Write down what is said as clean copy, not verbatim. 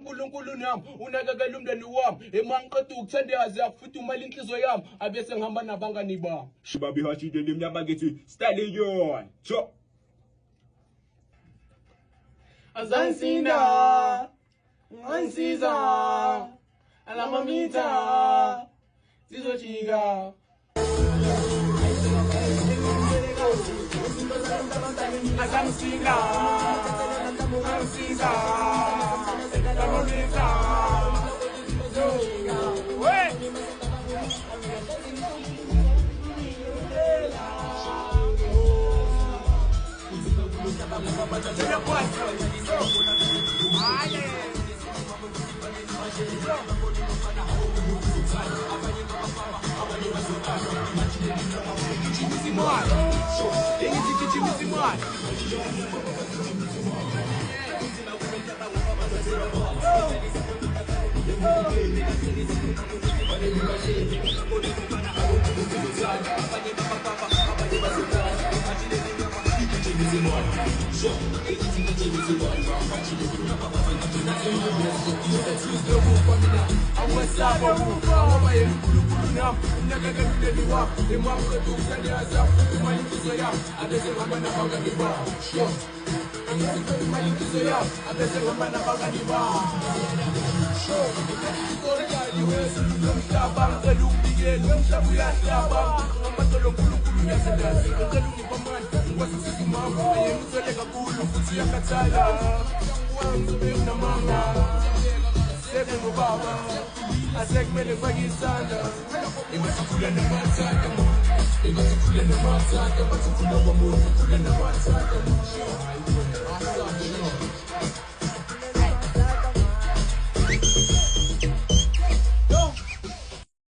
uNkulunkulu nami unakekela umndeni wami emangiqeda ukuthandaza futhi umali inhliziyo yami abese ngihamba nabangani bami Shibabi hashide limnyama ngithi Stallion cho Azansinda Ansiza Alamamita Zizojika Azansinda Ansiza Alamamita